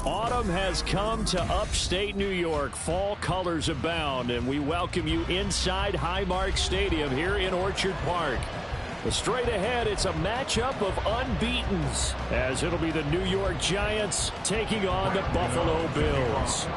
Autumn has come to upstate New York. Fall colors abound, and we welcome you inside Highmark Stadium here in Orchard Park. Straight ahead, it's a matchup of unbeatens, as it'll be the New York Giants taking on the Buffalo Bills.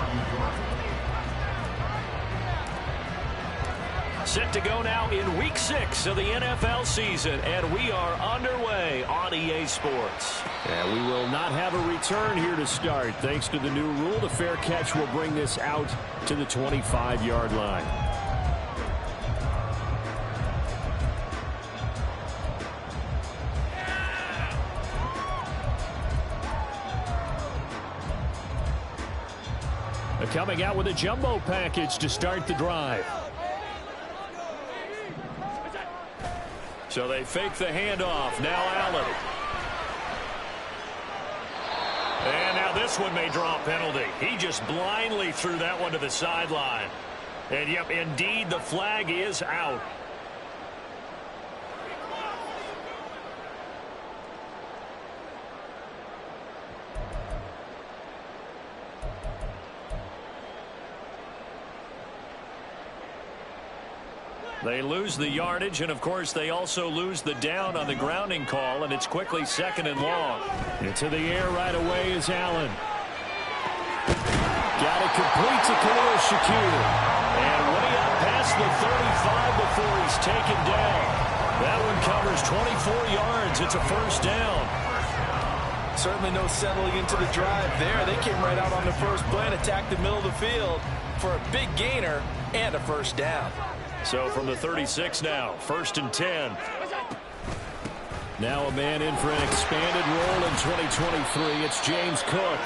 Set to go now in Week 6 of the NFL season, and we are underway on EA Sports. And we will not have a return here to start. Thanks to the new rule, the fair catch will bring this out to the 25-yard line. Coming out with a jumbo package to start the drive. So they fake the handoff. Now Allen. And now this one may draw a penalty. He just blindly threw that one to the sideline. And yep, indeed, the flag is out. They lose the yardage, and of course they also lose the down on the grounding call, and it's quickly 2nd and long. Into the air right away is Allen. Got it complete to Khalil Shakir. And way up past the 35 before he's taken down. That one covers 24 yards. It's a first down. Certainly no settling into the drive there. They came right out on the first play and attacked the middle of the field for a big gainer and a first down. So from the 36 now, 1st and 10. Now a man in for an expanded role in 2023. It's James Cook.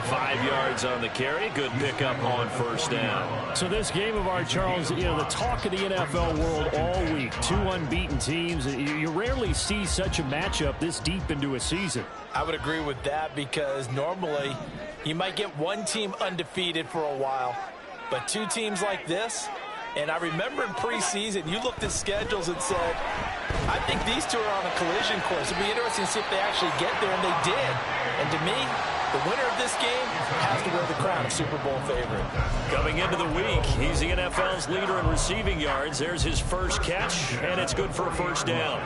5 yards on the carry. Good pickup on first down. So this game of ours, Charles, the talk of the NFL world all week. 2 unbeaten teams. You rarely see such a matchup this deep into a season. I would agree with that because normally you might get one team undefeated for a while. But 2 teams like this, and I remember in preseason, you looked at schedules and said, I think these 2 are on a collision course. It'd be interesting to see if they actually get there, and they did. And to me, the winner of this game has to wear the crown of Super Bowl favorite. Coming into the week, he's the NFL's leader in receiving yards. There's his first catch, and it's good for a first down.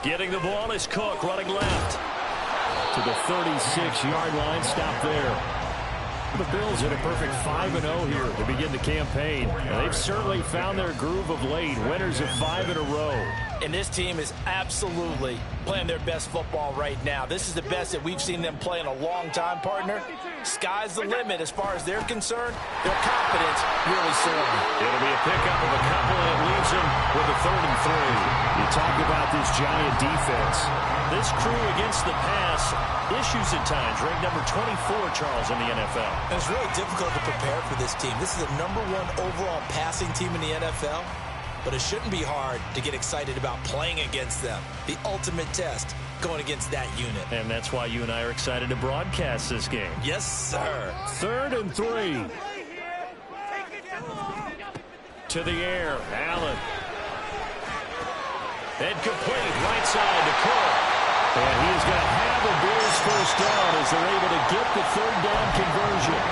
Getting the ball is Cook, running left. To the 36-yard line, stop there. The Bills in a perfect 5-0 here to begin the campaign. And they've certainly found their groove of late. Winners of 5 in a row. And this team is absolutely playing their best football right now. This is the best that we've seen them play in a long time, partner. Sky's the limit as far as they're concerned. Their confidence really soaring. It'll be a pickup of a couple, and it leaves them with a 3rd and 3. You talk about this Giant defense. This crew against the pass, issues at times, ranked number 24, Charles, in the NFL. And it's really difficult to prepare for this team. This is the #1 overall passing team in the NFL. But it shouldn't be hard to get excited about playing against them. The ultimate test going against that unit. And that's why you and I are excited to broadcast this game. Yes, sir. 3rd and 3. To the air, Allen. And complete, right side to Cook. And he is going to have a Bills first down as they're able to get the 3rd down conversion.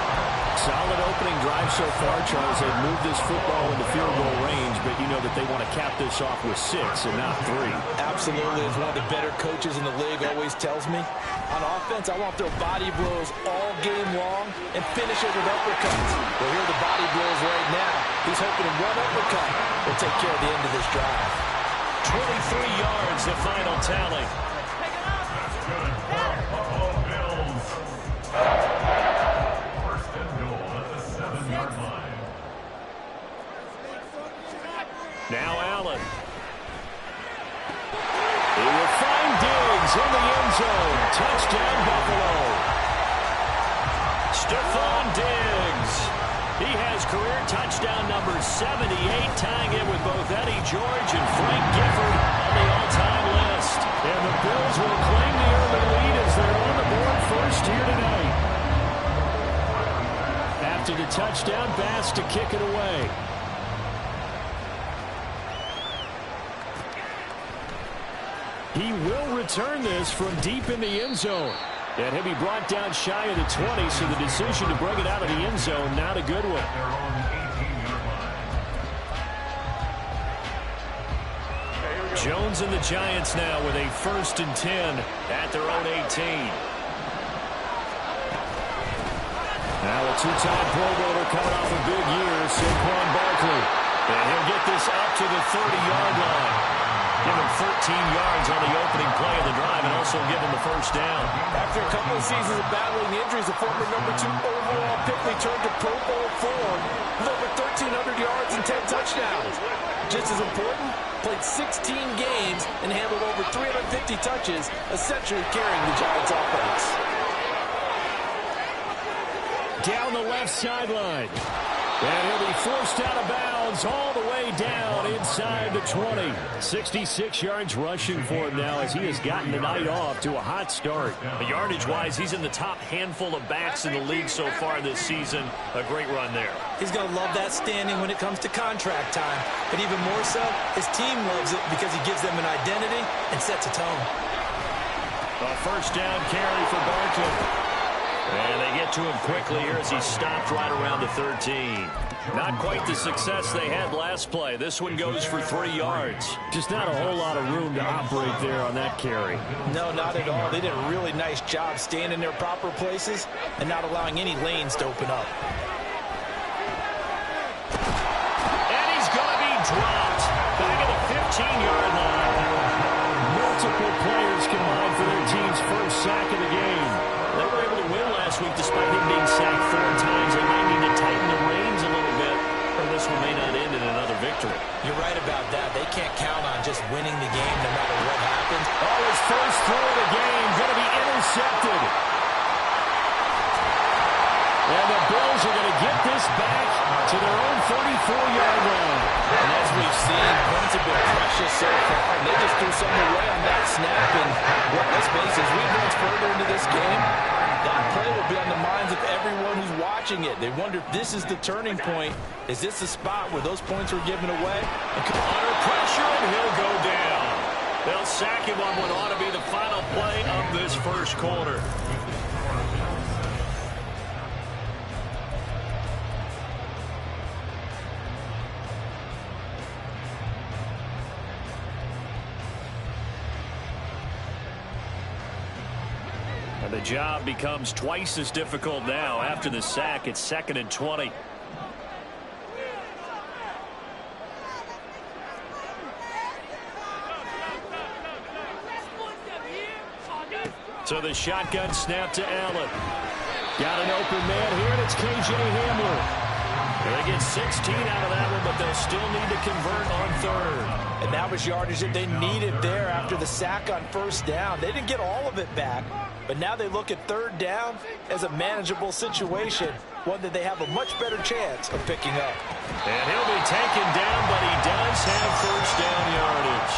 Solid opening drive so far, Charles. They've moved this football into field goal range, but you know that they want to cap this off with 6 and not 3. Absolutely. As one of the better coaches in the league always tells me, on offense, I want their body blows all game long and finish it with uppercuts. Well, here are the body blows right now. He's hoping one uppercut will take care of the end of this drive. 23 yards, the final tally. Now Allen. He will find Diggs in the end zone. Touchdown, Buffalo. Stephon Diggs. He has career touchdown number 78, tying it with both Eddie George and Frank Gifford on the all-time list. And the Bills will claim the early lead as they're on the board first here tonight. After the touchdown, Bass to kick it away. He will return this from deep in the end zone. And he'll be brought down shy of the 20, so the decision to bring it out of the end zone, not a good one. Jones and the Giants now with a 1st and 10 at their own 18. Now a two-time Pro Bowler coming off a big year, Saquon Barkley. And he'll get this up to the 30-yard line. Give him 13 yards on the opening play of the drive and also give him the 1st down. After a couple of seasons of battling injuries, the former number 2 overall pick returned to Pro Bowl form with over 1,300 yards and 10 touchdowns. Just as important, played 16 games and handled over 350 touches, essentially carrying the Giants offense. Down the left sideline. And he'll be forced out of bounds all the way down inside the 20. 66 yards rushing for him now as he has gotten the night off to a hot start. Yardage-wise, he's in the top handful of backs in the league so far this season. A great run there. He's going to love that standing when it comes to contract time. But even more so, his team loves it because he gives them an identity and sets a tone. A 1st down carry for Barkley. And they get to him quickly here as he stopped right around the 13. Not quite the success they had last play. This one goes for 3 yards. Just not a whole lot of room to operate there on that carry. No, not at all. They did a really nice job staying in their proper places and not allowing any lanes to open up. And he's going to be dropped back at the 15-yard line. Multiple players combined for their team's 1st sack of the game. They were able to win last week despite him being sacked 4 times. They might need to tighten the reins a little bit, or this one may not end in another victory. You're right about that. They can't count on just winning the game no matter what happens. Oh, his first throw of the game going to be intercepted. And the Bills are going to get this back to their own 44-yard line. And as we've seen, points have been precious so far. And they just threw something away on that snap. And well, let's face it, as we advance further into this game, that play will be on the minds of everyone who's watching it. They wonder if this is the turning point. Is this the spot where those points were given away? Under pressure, and he'll go down. They'll sack him on what ought to be the final play of this 1st quarter. And the job becomes twice as difficult now. After the sack, it's 2nd and 20. So the shotgun snap to Allen. Got an open man here, and it's K.J. Hamler. They get 16 out of that one, but they'll still need to convert on 3rd. And that was yardage that they needed there after the sack on 1st down. They didn't get all of it back, but now they look at 3rd down as a manageable situation, one that they have a much better chance of picking up. And he'll be taken down, but he does have 1st down yardage.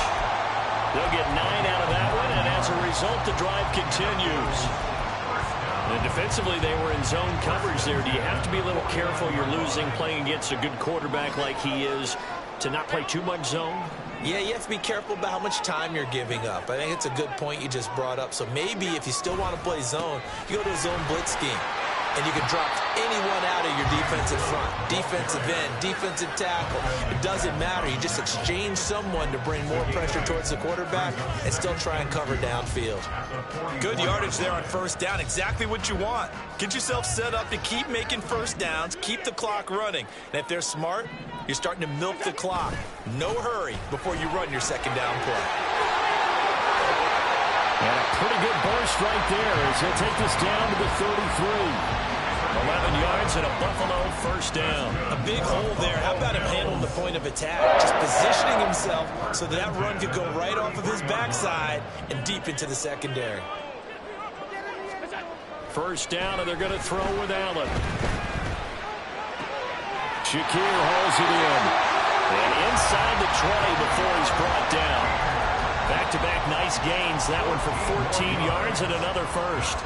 They'll get 9 out of that one, and as a result, the drive continues. And defensively, they were in zone coverage there. Do you have to be a little careful? You're losing, playing against a good quarterback like he is, to not play too much zone? Yeah, you have to be careful about how much time you're giving up. I think it's a good point you just brought up. So maybe if you still want to play zone, you go to a zone blitz scheme. And you can drop anyone out of your defensive front, defensive end, defensive tackle. It doesn't matter. You just exchange someone to bring more pressure towards the quarterback and still try and cover downfield. Good yardage there on 1st down. Exactly what you want. Get yourself set up to keep making 1st downs, keep the clock running. And if they're smart, you're starting to milk the clock. No hurry before you run your 2nd down play. And a pretty good burst right there as he'll take this down to the 33. 11 yards and a Buffalo 1st down. A big hole there. How about him handling the point of attack? Just positioning himself so that run could go right off of his backside and deep into the secondary. 1st down, and they're going to throw with Allen. Shakir hauls it in. And inside the 20 before he's brought down. Back-to-back nice gains. That one for 14 yards and another first.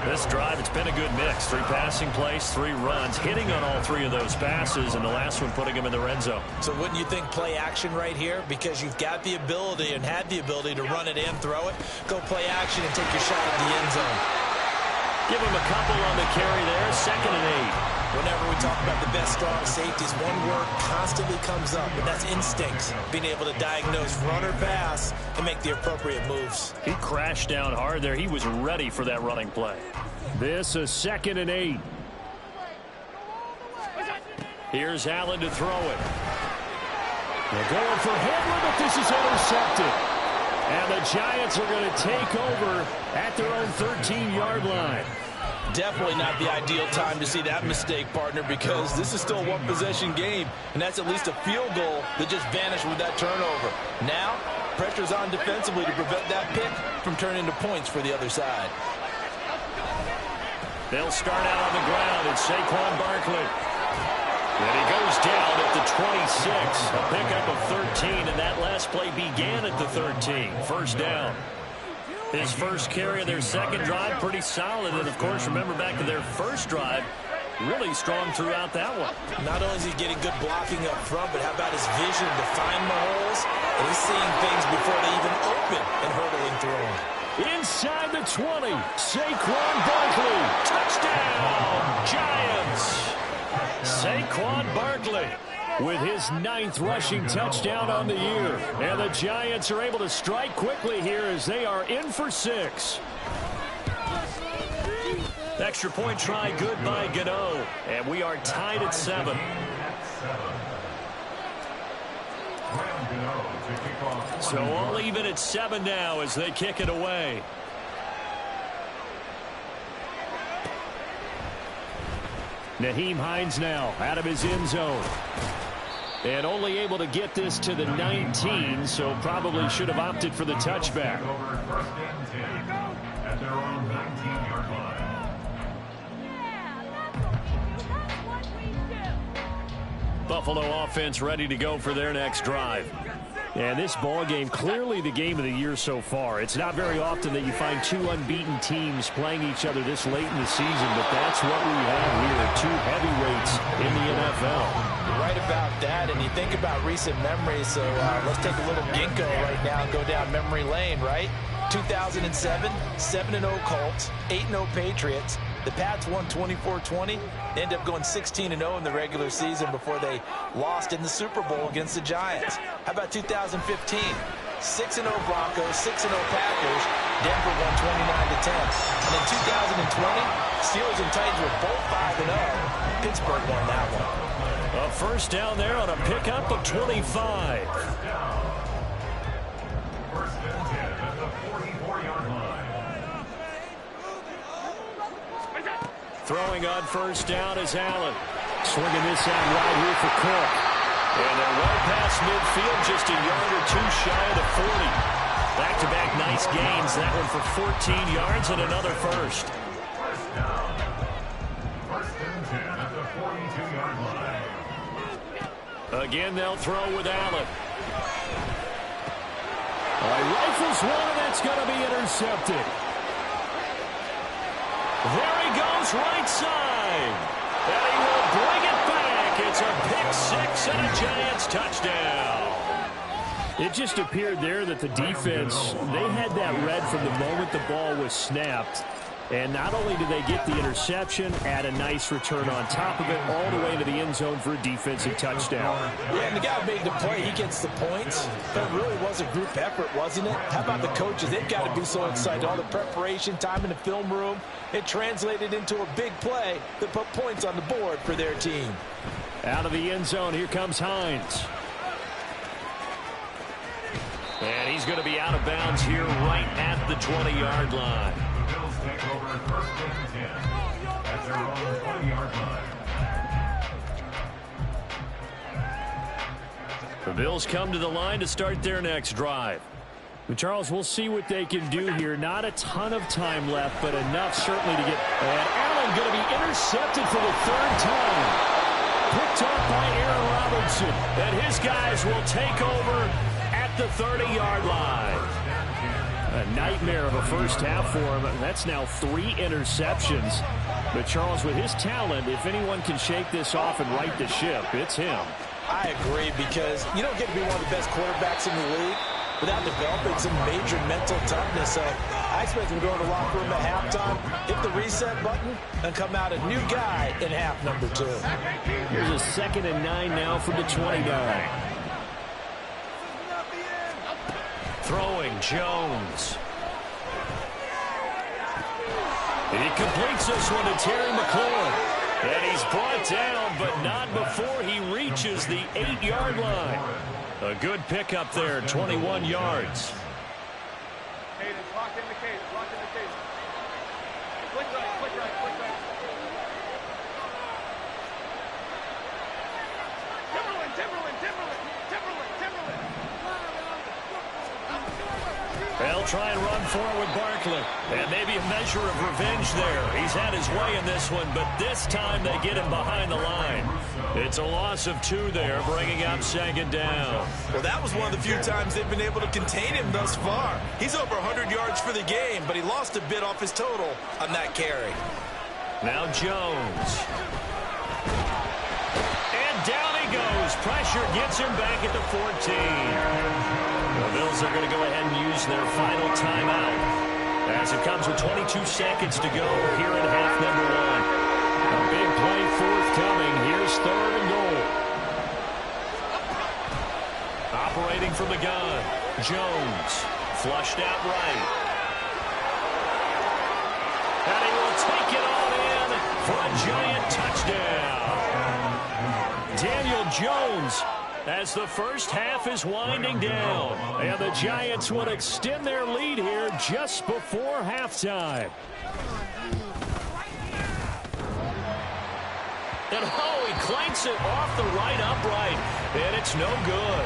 This drive, it's been a good mix. 3 passing plays, 3 runs, hitting on all 3 of those passes, and the last one putting him in the red zone. So wouldn't you think play action right here? Because you've got the ability and had the ability to run it and throw it. Go play action and take your shot at the end zone. Give him a couple on the carry there. 2nd and 8. Whenever we talk about the best strong safeties, one word constantly comes up, and that's instincts. Being able to diagnose run or pass and make the appropriate moves. He crashed down hard there. He was ready for that running play. This is 2nd and 8. Here's Allen to throw it. They're going for Henry, but this is intercepted. And the Giants are going to take over at their own 13-yard line. Definitely not the ideal time to see that mistake, partner, because this is still a one-possession game, and that's at least a field goal that just vanished with that turnover. Now, pressure's on defensively to prevent that pick from turning into points for the other side. They'll start out on the ground. It's Saquon Barkley. And he goes down at the 26. A pickup of 13, and that last play began at the 13. First down. His first carry of their second drive, pretty solid. And, of course, remember back to their first drive, really strong throughout that one. Not only is he getting good blocking up front, but how about his vision to find the holes? And he's seeing things before they even open and hurdling through them. Inside the 20, Saquon Barkley. Touchdown, Giants. Saquon Barkley with his 9th rushing touchdown on the year. And the Giants are able to strike quickly here as they are in for 6. Extra point try good by Gano. And we are tied at 7. So all even at 7 now as they kick it away. Nyheim Hines now out of his end zone. And only able to get this to the 19, so probably should have opted for the touchback. Buffalo offense ready to go for their next drive. And this ball game, clearly the game of the year so far. It's not very often that you find 2 unbeaten teams playing each other this late in the season, but that's what we have here, 2 heavyweights in the NFL. You're right about that, and you think about recent memories, so let's take a little ginkgo right now and go down memory lane, right? 2007, 7-0 Colts, 8-0 Patriots. The Pats won 24-20. They ended up going 16-0 in the regular season before they lost in the Super Bowl against the Giants. How about 2015? 6-0 Broncos, 6-0 Packers. Denver won 29-10. And in 2020, Steelers and Titans were both 5-0. Pittsburgh won that one. A first down there on a pickup of 25. First and 10 at the 44-yard line. Throwing on first down is Allen. Swinging this out wide here for Cook. And they're well past midfield, just a yard or 2 shy of the 40. Back-to-back nice gains. That one for 14 yards and another first. First down. First and 10 at the 42-yard line. Again, they'll throw with Allen. Rifles one, and that's going to be intercepted. There he goes, right side. And he will bring it back. It's a pick 6 and a Giants touchdown. It just appeared there that the defense, they had that read from the moment the ball was snapped. And not only did they get the interception, add a nice return on top of it, all the way to the end zone for a defensive touchdown. Yeah, and the guy who made the play, he gets the points. But it really was a group effort, wasn't it? How about the coaches? They've got to be so excited. All the preparation, time in the film room, it translated into a big play that put points on the board for their team. Out of the end zone, here comes Hines. And he's going to be out of bounds here right at the 20-yard line. The Bills take over first and 10 at their own 20-yard line. The Bills come to the line to start their next drive. But Charles, we'll see what they can do here. Not a ton of time left, but enough certainly to get... And Allen going to be intercepted for the 3rd time. Picked off by Aaron Robinson. And his guys will take over at the 30-yard line. A nightmare of a first half for him. That's now 3 interceptions. But Charles, with his talent, if anyone can shake this off and right the ship, it's him. I agree, because you don't get to be one of the best quarterbacks in the league without developing some major mental toughness. So I expect him to go to the locker room at halftime, hit the reset button, and come out a new guy in half number 2. Here's a 2nd and 9 now from the 29. Throwing Jones. He completes this one to Terry McLaurin. And he's brought down, but not before he reaches the 8-yard line. A good pickup there, 21 yards. They'll try and run for it with Barkley. And maybe a measure of revenge there. He's had his way in this one, but this time they get him behind the line. It's a loss of 2 there, bringing up 2nd down. Well, that was one of the few times they've been able to contain him thus far. He's over 100 yards for the game, but he lost a bit off his total on that carry. Now Jones. And down he goes. Pressure gets him back at the 14. The Bills are going to go ahead and use their final timeout as it comes with 22 seconds to go here in half number 1. A big play forthcoming. Here's 3rd and goal. Operating from the gun. Jones flushed out right. And he will take it all in for a giant touchdown. Daniel Jones, as the first half is winding down. And the Giants will extend their lead here just before halftime. And oh, he clanks it off the right upright. And it's no good.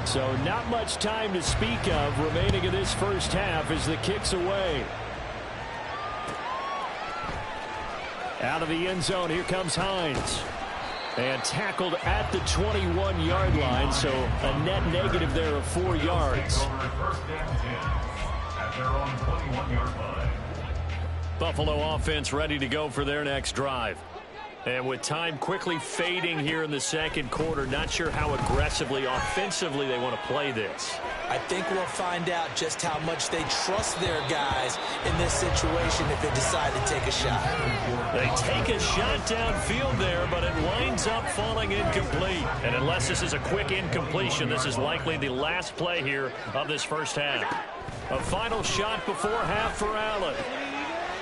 So not much time to speak of remaining in this first half as the kick's away. Out of the end zone, here comes Hines. And tackled at the 21-yard line, so a net negative there of 4 yards. Buffalo offense ready to go for their next drive. And with time quickly fading here in the second quarter, not sure how aggressively, offensively they want to play this. I think we'll find out just how much they trust their guys in this situation if they decide to take a shot. They take a shot downfield there, but it winds up falling incomplete. And unless this is a quick incompletion, this is likely the last play here of this first half. A final shot before half for Allen.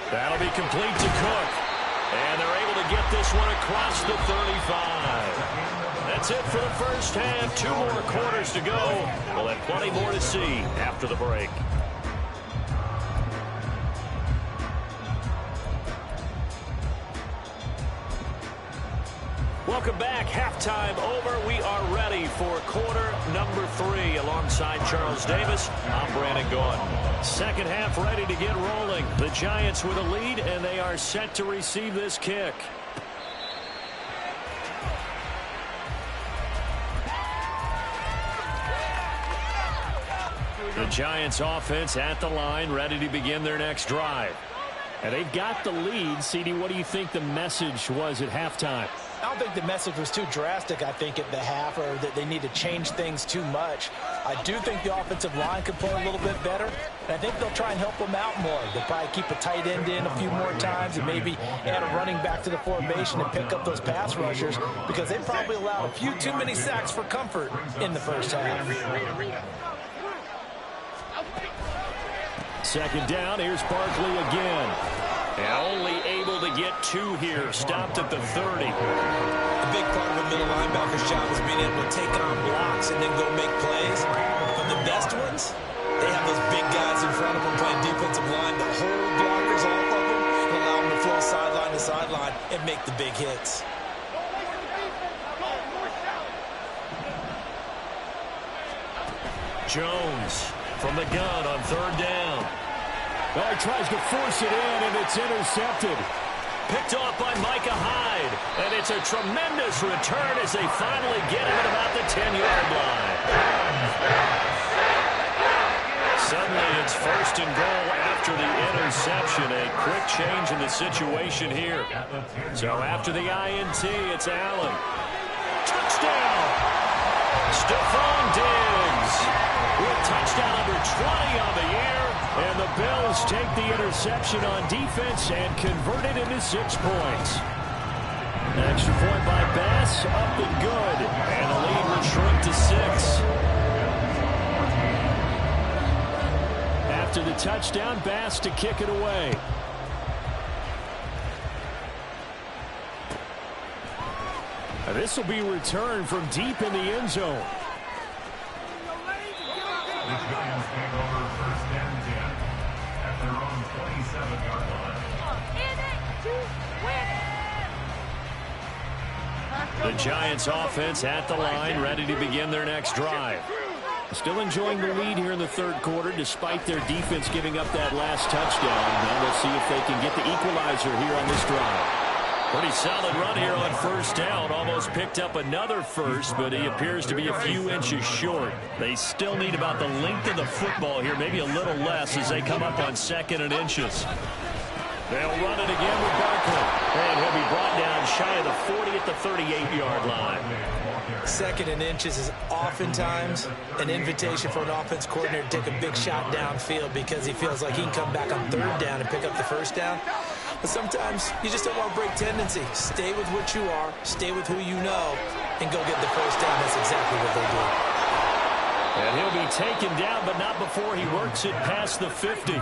That'll be complete to Cook. And they're able to get this one across the 35. That's it for the first half. 2 more quarters to go. We'll have plenty more to see after the break. Welcome back. Halftime over. We are ready for quarter number 3 alongside Charles Davis. I'm Brandon Gaudin. Second half ready to get rolling. The Giants with a lead, and they are set to receive this kick. The Giants offense at the line, ready to begin their next drive. And they've got the lead. CD, what do you think the message was at halftime? I don't think the message was too drastic, I think, at the half, or that they need to change things too much. I do think the offensive line could play a little bit better, and I think they'll try and help them out more. They'll probably keep a tight end in a few more times and maybe add a running back to the formation and pick up those pass rushers, because they probably allowed a few too many sacks for comfort in the first half. Second down, here's Barkley again. And only able to get 2 here, stopped at the 30. A big part of a middle linebacker's job is being able to take on blocks and then go make plays. But the best ones, they have those big guys in front of them playing defensive line that hold blockers off of them and allow them to flow sideline to sideline and make the big hits. Jones from the gun on 3rd down. Oh, he tries to force it in, and it's intercepted. Picked off by Micah Hyde. And it's a tremendous return as they finally get him at about the 10-yard line. Suddenly it's first and goal after the interception. A quick change in the situation here. So after the INT, it's Allen. Touchdown! Stephon Diggs with touchdown number 20 on the year. And the Bills take the interception on defense and convert it into 6 points. Extra point by Bass, up and good. And the lead will shrink to 6. After the touchdown, Bass to kick it away. This will be returned from deep in the end zone. The Giants take over first and 10 at their own 27-yard line. The Giants offense at the line, ready to begin their next drive. Still enjoying the lead here in the third quarter, despite their defense giving up that last touchdown. Now we'll see if they can get the equalizer here on this drive. Pretty solid run here on first down. Almost picked up another first, but he appears to be a few inches short. They still need about the length of the football here, maybe a little less as they come up on 2nd and inches. They'll run it again with Barkley. And he'll be brought down shy of the 40 at the 38-yard line. 2nd and inches is oftentimes an invitation for an offense coordinator to take a big shot downfield because he feels like he can come back on 3rd down and pick up the first down. But sometimes you just don't want to break tendency. Stay with what you are, stay with who you know, and go get the first down. That's exactly what they do. And he'll be taken down, but not before he works it past the 50.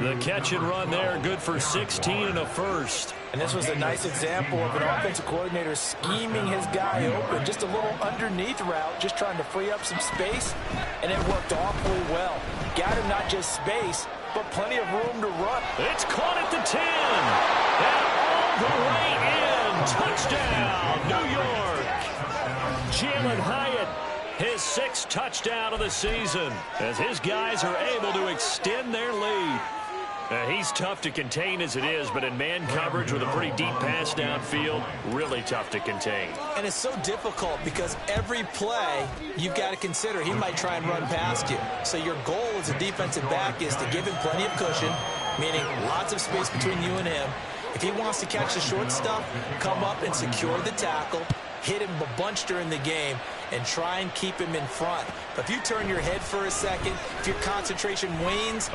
The catch and run there, good for 16 and a first. And this was a nice example of an offensive coordinator scheming his guy open. Just a little underneath route, just trying to free up some space, and it worked awfully well. Got him not just space, but plenty of room to run. It's caught at the 10. And all the way in. Touchdown, New York. Jalen Hyatt, his 6th touchdown of the season, as his guys are able to extend their lead. He's tough to contain as it is, but in man coverage with a pretty deep pass downfield, really tough to contain. And it's so difficult because every play you've got to consider he might try and run past you. So your goal as a defensive back is to give him plenty of cushion, meaning lots of space between you and him. If he wants to catch the short stuff, come up and secure the tackle, hit him a bunch during the game, and try and keep him in front. But if you turn your head for a second, if your concentration wanes,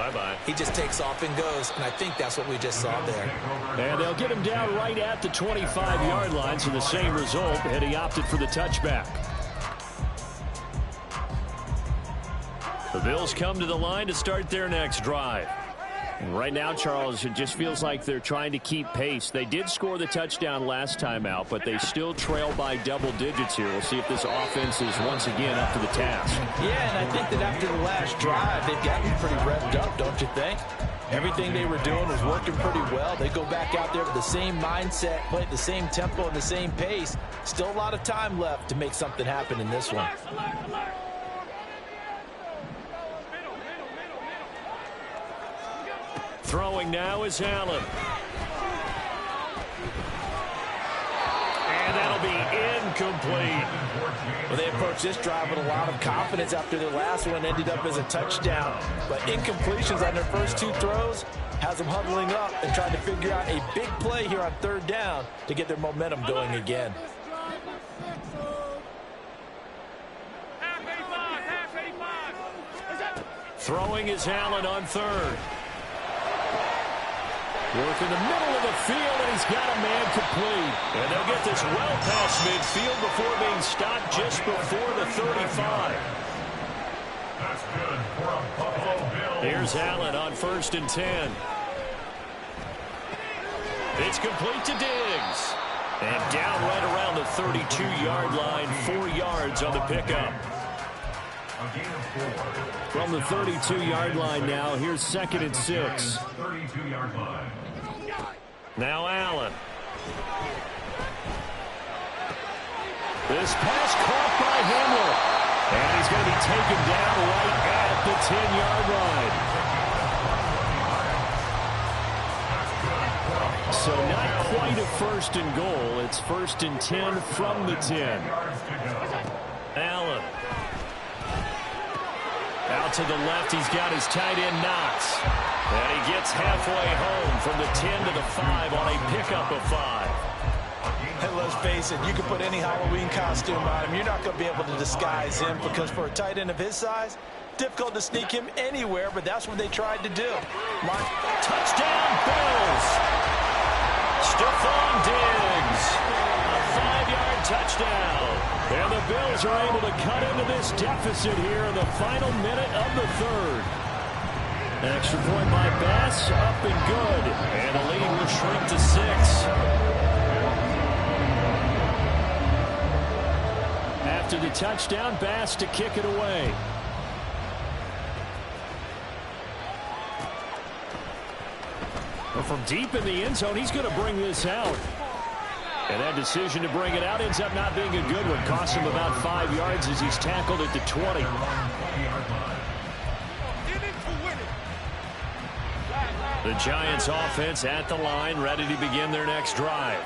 he just takes off and goes. And I think that's what we just saw there. And they'll get him down right at the 25-yard line, so the same result, and he opted for the touchback. The Bills come to the line to start their next drive. And right now, Charles, it just feels like they're trying to keep pace. They did score the touchdown last time out, but they still trail by double digits here. We'll see if this offense is once again up to the task. Yeah, and I think that after the last drive, they've gotten pretty revved up, don't you think? Everything they were doing was working pretty well. They go back out there with the same mindset, play at the same tempo and the same pace. Still a lot of time left to make something happen in this one. Throwing now is Allen. And that'll be incomplete. Well, they approached this drive with a lot of confidence after their last one ended up as a touchdown. But incompletions on their first 2 throws has them huddling up and trying to figure out a big play here on 3rd down to get their momentum going again. Throwing is Allen on 3rd. Work in the middle of the field, and he's got a man complete. And they'll get this well past midfield before being stopped just before the 35. That's good for a Buffalo Bills. Here's Allen on 1st and 10. It's complete to Diggs. And down right around the 32-yard line, 4 yards on the pickup. From the 32-yard line now, here's 2nd and 6. 32-yard line. Now Allen. This pass caught by Hamler. And he's going to be taken down right at the 10-yard line. So not quite a 1st and goal. It's 1st and 10 from the 10. Allen. Out to the left, he's got his tight end Knox. And he gets halfway home from the 10 to the 5 on a pickup of 5. Hey, let's face it, you can put any Halloween costume on him. You're not going to be able to disguise him because for a tight end of his size, difficult to sneak him anywhere, but that's what they tried to do. Touchdown, Bills! Stephon Diggs, a 5-yard touchdown. And the Bills are able to cut into this deficit here in the final minute of the 3rd. Extra point by Bass, up and good. And the lead will shrink to 6. After the touchdown, Bass to kick it away. Well, from deep in the end zone, he's going to bring this out. And that decision to bring it out ends up not being a good one. Costs him about 5 yards as he's tackled at the 20. The Giants offense at the line, ready to begin their next drive.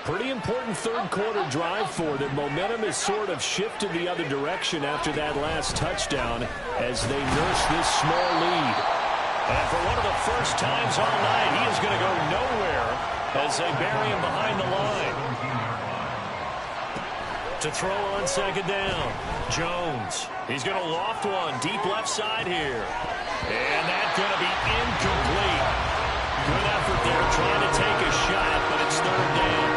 Pretty important 3rd quarter drive for them. Momentum has sort of shifted the other direction after that last touchdown as they nurse this small lead. And for one of the first times all night, he is going to go nowhere as they bury him behind the line. To throw on 2nd down, Jones. He's going to loft one deep left side here. And that's going to be incomplete. Good effort there trying to take a shot, but it's 3rd down.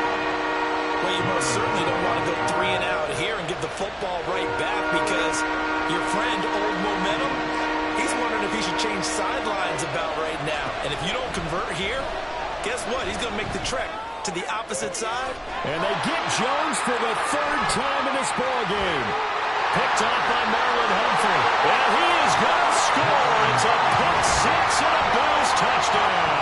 Well, you most certainly don't want to go 3 and out here and give the football right back because your friend, Old Momentum, he's wondering if he should change sidelines about right now. And if you don't convert here, guess what? He's going to make the trek to the opposite side. And they get Jones for the 3rd time in this ballgame. Picked off by Marlon Humphrey. And he is going to score. It's a pick 6 and a Bills touchdown.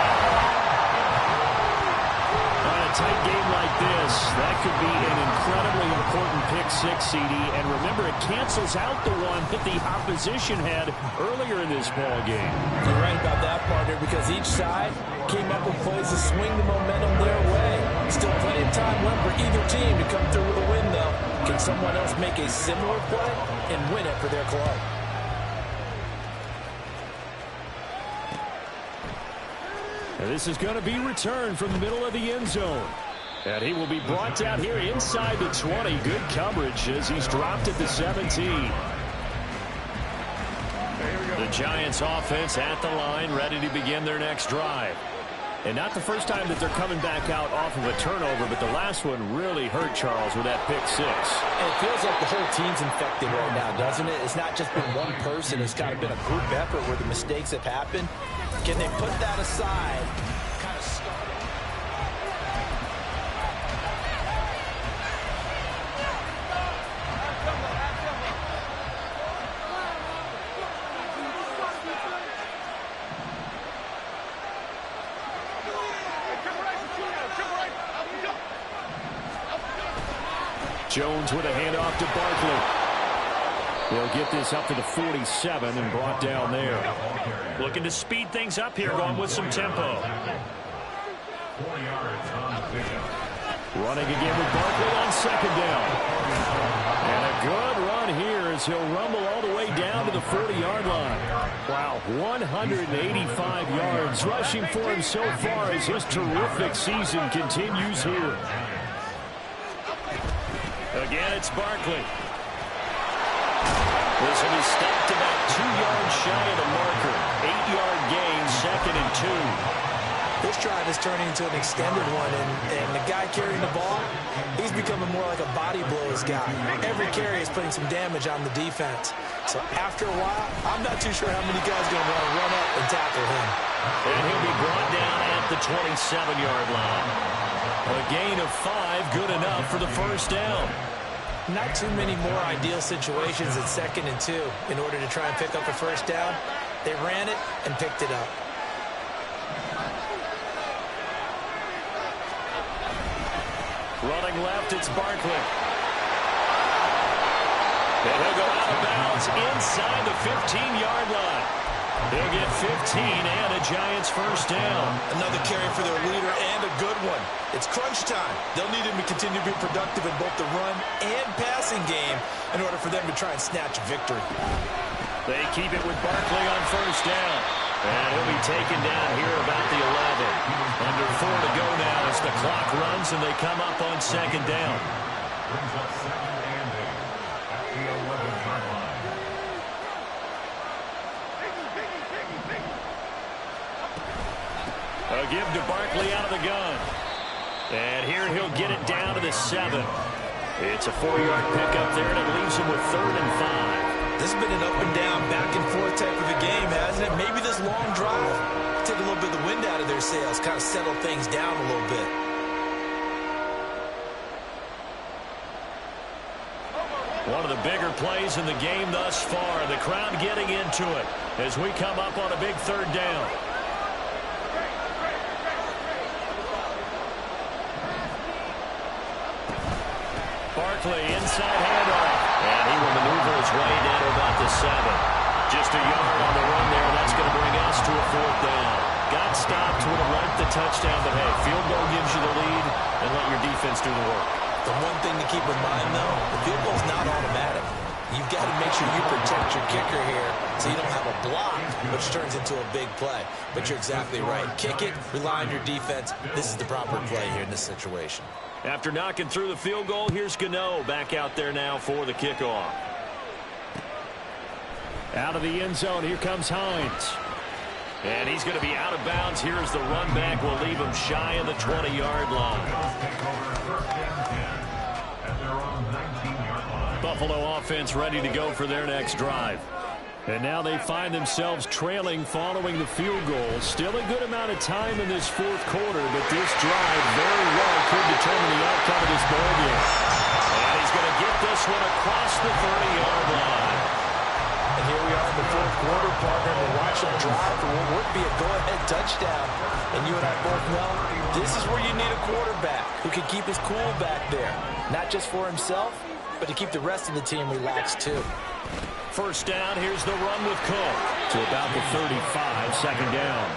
On a tight game like this, that could be an incredibly important pick 6, CD. And remember, it cancels out the one that the opposition had earlier in this ballgame. You're right about that, partner, because each side came up with plays to swing the momentum their way. Still plenty of time left for either team to come through with a win, though. Can someone else make a similar play and win it for their club? And this is going to be returned from the middle of the end zone. And he will be brought down here inside the 20. Good coverage as he's dropped at the 17. The Giants offense at the line, ready to begin their next drive. And not the first time that they're coming back out off of a turnover, but the last one really hurt Charles with that pick 6. And it feels like the whole team's infected right now, doesn't it? It's not just been one person. It's kind of been a group effort where the mistakes have happened. Can they put that aside? Kind of start. Jones with a handoff to Barkley. They'll get this up to the 47 and brought down there. Looking to speed things up here, going with some tempo. 4 yards on the pickup. Running again with Barkley on 2nd down. And a good run here as he'll rumble all the way down to the 40-yard line. Wow, 185 yards rushing for him so far as his terrific season continues here. Again, it's Barkley. This will be stopped about 2 yards shy of the marker. 8-yard gain, 2nd and 2. This drive is turning into an extended one, and the guy carrying the ball, he's becoming more like a body blows guy. Every carry is putting some damage on the defense. So after a while, I'm not too sure how many guys are going to want to run up and tackle him. And he'll be brought down at the 27-yard line. A gain of 5, good enough for the 1st down. Not too many more ideal situations at 2nd and 2 in order to try and pick up a 1st down. They ran it and picked it up. Running left, it's Barkley. And he'll go out of bounds inside the 15-yard line. He'll get 15 and a Giants first down. Another carry for their leader and a good one. It's crunch time. They'll need him to continue to be productive in both the run and passing game in order for them to try and snatch a victory. They keep it with Barkley on first down. And he'll be taken down here about the 11. Under 4 to go now as the clock runs and they come up on second down. Brings up 2nd and 8 at the 11-yard line. A give to Barkley out of the gun. And here he'll get it down to the 7. It's a 4-yard pickup there, and it leaves him with 3rd and 5. This has been an up and down, back and forth type of a game, hasn't it? Maybe this long drive take a little bit of the wind out of their sails, kind of settle things down a little bit. One of the bigger plays in the game thus far. The crowd getting into it as we come up on a big 3rd down. Barkley, inside handoff. And he will maneuver his way down to about the 7. Just a yard on the run there. That's going to bring us to a 4th down. Got stopped, would have liked the touchdown, but hey, field goal gives you the lead, and let your defense do the work. The one thing to keep in mind, though, the field goal is not automatic. You've got to make sure you protect your kicker here so you don't have a block, which turns into a big play. But you're exactly right. Kick it, rely on your defense. This is the proper play here in this situation. After knocking through the field goal, here's Gano back out there now for the kickoff. Out of the end zone, here comes Hines. And he's going to be out of bounds. Here's the run back. We'll leave him shy of the 20-yard line. Buffalo offense ready to go for their next drive. And now they find themselves trailing following the field goal. Still a good amount of time in this 4th quarter, but this drive very well could determine the outcome of this ball game. And he's going to get this one across the 30-yard line. And here we are in the 4th quarter, partner. We're watching them drive for what would be a go-ahead touchdown. And you and I both know this is where you need a quarterback who can keep his cool back there. Not just for himself, but to keep the rest of the team relaxed too. First down, here's the run with Cook to about the 35, second down.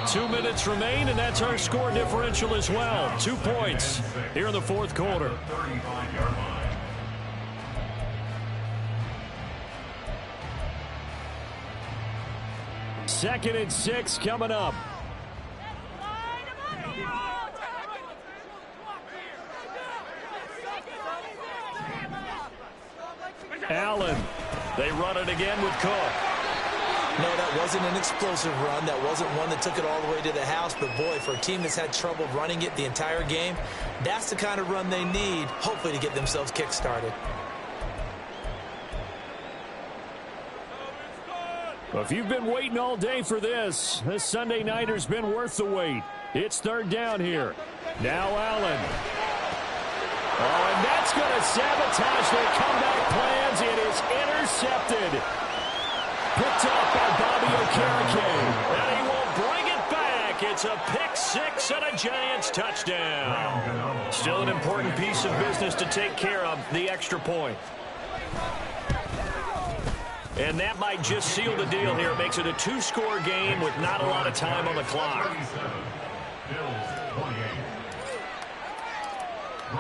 2 minutes remain, and that's our score differential as well. 2 points here in the 4th quarter. Second and 6 coming up. Allen. They run it again with Cook. No, that wasn't an explosive run. That wasn't one that took it all the way to the house. But, boy, for a team that's had trouble running it the entire game, that's the kind of run they need, hopefully, to get themselves kick-started. Well, if you've been waiting all day for this Sunday nighter's been worth the wait. It's 3rd down here. Now Allen. Oh, and that's going to sabotage their comeback plans. It is intercepted. Picked up by Bobby Okereke. And he will bring it back. It's a pick 6 and a Giants touchdown. Still an important piece of business to take care of, the extra point. And that might just seal the deal here. It makes it a 2-score game with not a lot of time on the clock.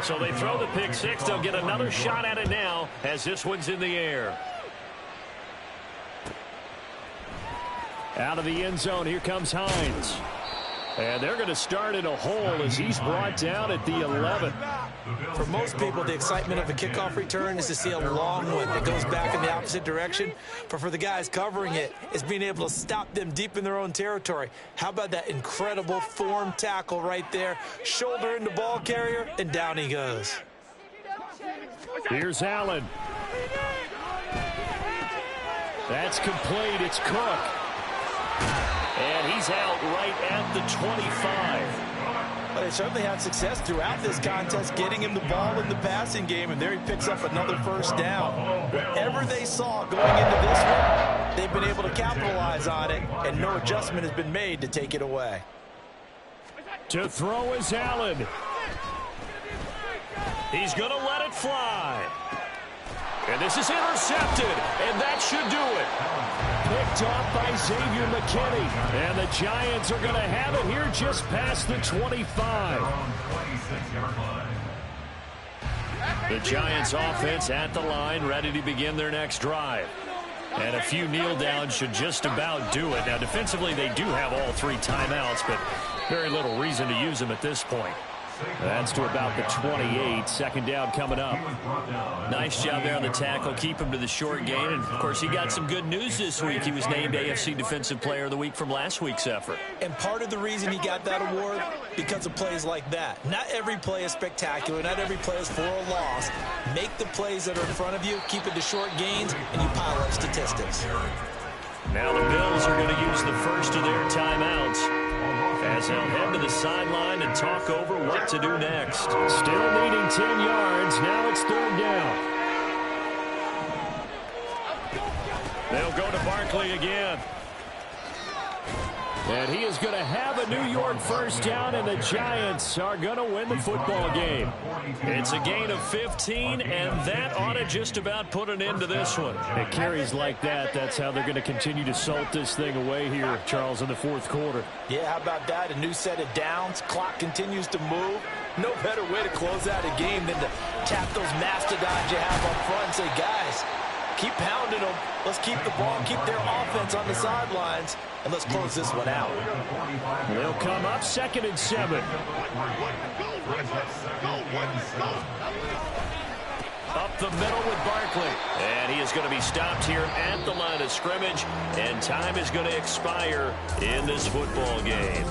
So they throw the pick 6. They'll get another shot at it now as this one's in the air. Out of the end zone, here comes Hines. And they're going to start in a hole as he's brought down at the 11. For most people, the excitement of a kickoff return is to see a long one that goes back in the opposite direction. But for the guys covering it, it's being able to stop them deep in their own territory. How about that incredible form tackle right there? Shoulder into ball carrier, and down he goes. Here's Allen. That's complete. It's Cook. And he's out right at the 25. Well, they certainly had success throughout this contest, getting him the ball in the passing game, and there he picks up another first down. Whatever they saw going into this one, they've been able to capitalize on it, and no adjustment has been made to take it away. To throw is Allen. He's going to let it fly. And this is intercepted, and that should do it. Picked off by Xavier McKinney. And the Giants are going to have it here just past the 25. The Giants offense at the line, ready to begin their next drive. And a few kneel downs should just about do it. Now, defensively, they do have all 3 timeouts, but very little reason to use them at this point. That's to about the 28. Second down coming up. Nice job there on the tackle. Keep him to the short gain. And, of course, he got some good news this week. He was named AFC Defensive Player of the Week from last week's effort. And part of the reason he got that award, because of plays like that. Not every play is spectacular. Not every play is for a loss. Make the plays that are in front of you, keep it to short gains, and you pile up statistics. Now the Bills are going to use the first of their timeouts as they'll head to the sideline and talk over what to do next. Still needing 10 yards. Now it's third down. They'll go to Barkley again. And he is going to have a New York first down, and the Giants are going to win the football game. It's a gain of 15, and that ought to just about put an end to this one. It carries like that. That's how they're going to continue to salt this thing away here, Charles, in the fourth quarter. Yeah, how about that? A new set of downs. Clock continues to move. No better way to close out a game than to tap those mastodons you have up front and say, guys, keep pounding them. Let's keep the ball, keep their offense on the sidelines, and let's close this one out. They'll come up 2nd and 7. Up the middle with Barkley. And he is going to be stopped here at the line of scrimmage, and time is going to expire in this football game.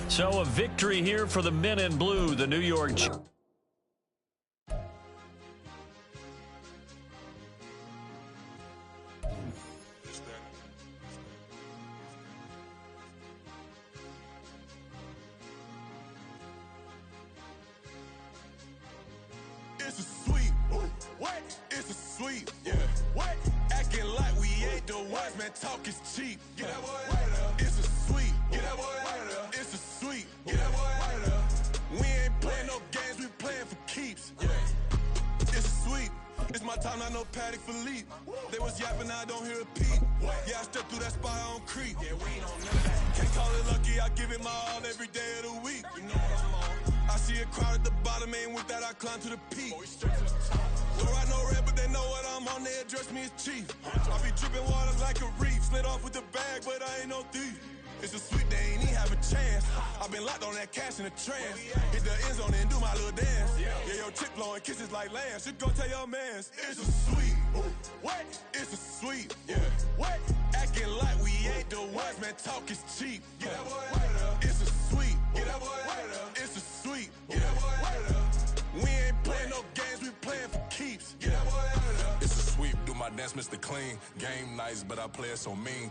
So a victory here for the men in blue, the New York Giants. It's a sweep. What? It's a sweep. Yeah. What? Acting like we ain't the ones, man. Talk is cheap. Get that boy out of there. It's a sweep. Get that boy out of there. It's a sweep. Get that boy out of there. We ain't playing no games. We playing for keeps. Yeah. It's a sweep. It's my time, not no Paddock Philippe. They was yapping, I don't hear a peep. Yeah, I stepped through that spot, I don't creep. Yeah, we ain't on that. Can't call it lucky, I give it my all every day of the week. You know what I'm on. I see a crowd at the bottom, and with that I climb to the peak. Don't ride no red, but they know what I'm on, they address me as chief. I be dripping water like a reef, slid off with the bag, but I ain't no thief. It's a sweet, they ain't even have a chance. I've been locked on that cash in a trance. Hit the end zone and do my little dance. Yeah, your chick blowing kisses like lambs. You go tell your mans. It's a sweet. What? It's a sweet. Yeah. What? Acting like we ain't the ones, man. Talk is cheap. Get that boy out of there. It's a sweet. Get that boy out of there. It's a sweet. Get that boy out of there. We ain't playing no games, we playing for keeps. Get that boy out of there. It's a sweep. Do my dance, Mr. Clean. Game nice, but I play it so mean.